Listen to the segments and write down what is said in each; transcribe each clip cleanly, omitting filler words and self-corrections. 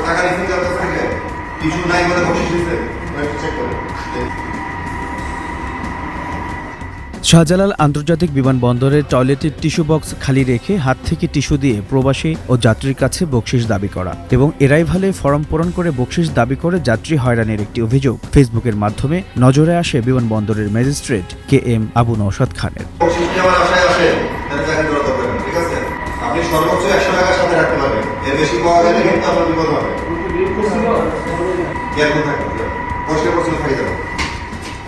টাকা নিচ্ছেন কার কাছ থেকে? কিছু নাই বলে বসিস দিচ্ছে, চেক করে। শাহজালাল আন্তর্জাতিক বিমানবন্দরের টয়লেটের টিস্যু বক্স খালি রেখে হাত থেকে টিস্যু দিয়ে প্রবাসী ও যাত্রীর কাছে বকশিশ দাবি করা এবং এরাইভালে ফরম পূরণ করে বকশিশ দাবি করে যাত্রী হয়রানির একটি অভিযোগ ফেসবুকের মাধ্যমে নজরে আসে বিমানবন্দরের ম্যাজিস্ট্রেট KM আবু নওশাদ খানের। বকশিশ নিয়ে আমার আশায় আসে, তাহলে চাকরি করা দরকার নেই, ঠিক আছে? আপনি সর্বোচ্চ 100 টাকার সাথে রাখতে পারবেন, এর বেশি পাওয়া গেলে কিন্তু আপনার বিপদ হবে। কেয়ারফুল থাকতে হবে, কষ্টে পরিশ্রম থাকি যাবে।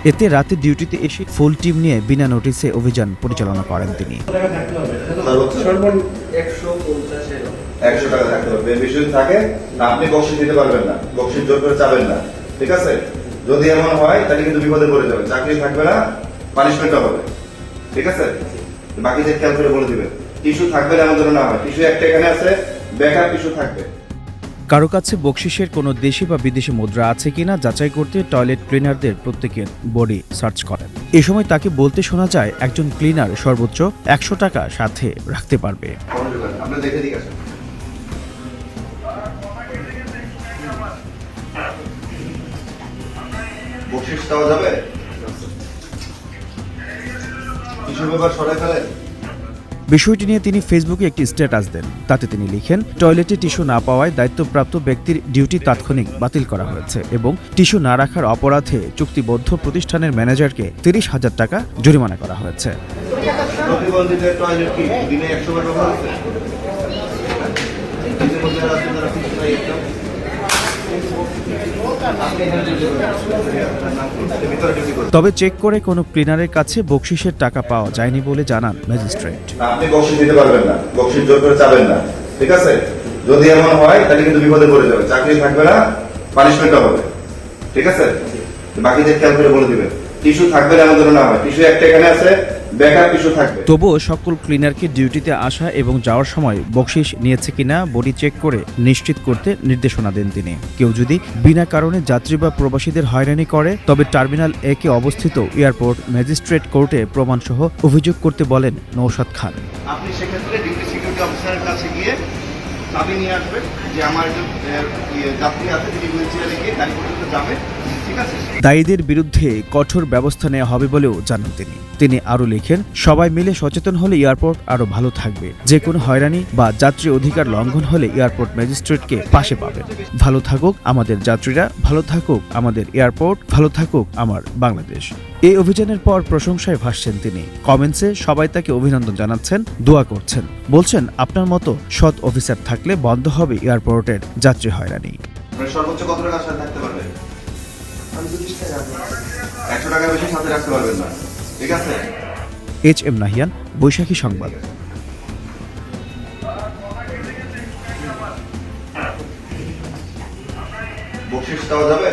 এতে রাতে ডিউটিতে এসে ফুল টিম নিয়ে বিনা নোটিসে অভিযান পরিচালনা করেন তিনি। 100 টাকা থাকতে হবে, এর বেশি যদি থাকে আপনি বকশিশ দিতে পারবেন না, বকশিশ জোর করে চাবেন না, ঠিক আছে? যদি এমন হয় তাহলে কিন্তু বিপদে পড়ে যাবে, চাকরি থাকবে না, পানিশমেন্টও হবে, ঠিক আছে? বাকিদের খেয়াল করে বলে দিবেন। টিস্যু থাকবে না, এমন যেন না হয়। টিস্যু একটা এখানে আছে, ব্যাকআপ টিস্যু থাকবে। কারো কাছে বকশিশের কোনো দেশি বা বিদেশি মুদ্রা আছে কিনা যাচাই করতে টয়লেট ক্লিনারদের প্রত্যেকের বডি সার্চ করেন। এ সময় তাকে বলতে শোনা যায় একজন ক্লিনার সর্বোচ্চ 100 টাকা সাথে রাখতে পারবে। আপনি দেখে দিকে আসেন। বকশিশ দেওয়া যাবে? টিস্যু পেপার সরাই ফেলেন। বিষয়টি নিয়ে তিনি ফেসবুকে একটি স্ট্যাটাস দেন। তাতে তিনি লিখেন, টয়লেটে টিস্যু না পাওয়ায় দায়িত্বপ্রাপ্ত ব্যক্তির ডিউটি তাৎক্ষণিক বাতিল করা হয়েছে এবং টিস্যু না রাখার অপরাধে চুক্তিবদ্ধ প্রতিষ্ঠানের ম্যানেজারকে 30,000 টাকা জরিমানা করা হয়েছে। প্রতিবন্ধীদের টয়লেট কি দিনে 100 বার ব্যবহার হচ্ছে? নিজের মধ্যে যারা আছে তারা কিছু নাই একটা। তবে চেক করে কোনো ক্লিনারের কাছে বকশিশের টাকা পাওয়া যায়নি বলে জানান ম্যাজিস্ট্রেট। আপনি বকশিশ দিতে পারবেন না, বকশিশ জোর করে চাবেন না, ঠিক আছে? যদি এমন হয় তাহলে কিন্তু বিপদে পড়ে যাবে, চাকরি থাকবে না, পানিশমেন্টও হবে, ঠিক আছে? বাকিদের খেয়াল করে বলে দিবেন। টিস্যু থাকবে না, এমন যেন না হয়। টিস্যু একটা এখানে আছে, ব্যাকআপ টিস্যু থাকবে। তবুও সকল ক্লিনারকে ডিউটিতে আসা এবং যাওয়ার সময় বকশিশ নিয়েছে কিনা বডি চেক করে নিশ্চিত করতে নির্দেশনা দেন তিনি। কেউ যদি বিনা কারণে যাত্রী বা প্রবাসীদের হয়রানি করে তবে টার্মিনাল একে অবস্থিত এয়ারপোর্ট ম্যাজিস্ট্রেট কোর্টে প্রমাণসহ অভিযোগ করতে বলেন নওশাদ খান। আপনি সেক্ষেত্রে ডিউটি সিকিউরিটি অফিসারের কাছে গিয়ে চাবি নিয়ে আসবেন যে আমার একজন যাত্রী আছে, তিনি হুইল চেয়ারে গিয়ে গাড়ি পর্যন্ত যাবে, ঠিক আছে? দায়ীদের বিরুদ্ধে কঠোর ব্যবস্থা নেওয়া হবে বলেও জানান তিনি আরও লিখেন, সবাই মিলে সচেতন হলে এয়ারপোর্ট আরও ভালো থাকবে। যে কোনো হয়রানি বা যাত্রী অধিকার লঙ্ঘন হলে এয়ারপোর্ট ম্যাজিস্ট্রেটকে পাশে পাবেন। ভালো থাকুক আমাদের যাত্রীরা, ভালো থাকুক আমাদের এয়ারপোর্ট, ভালো থাকুক আমার বাংলাদেশ। এই অভিযানের পর প্রশংসায় ভাসছেন তিনি। কমেন্টসে সবাই তাকে অভিনন্দন জানাচ্ছেন, দোয়া করছেন, বলছেন আপনার মতো সৎ অফিসার থাকলে বন্ধ হবে এয়ারপোর্টের যাত্রী হয়রানি। সর্বোচ্চ কত টাকা সাথে থাকতে পারবে? 100 টাকার বেশি সাথে রাখতে পারবেন না, ঠিক আছে? HM নাহিয়ান, বৈশাখী সংবাদ। বকশিশ দেওয়া যাবে?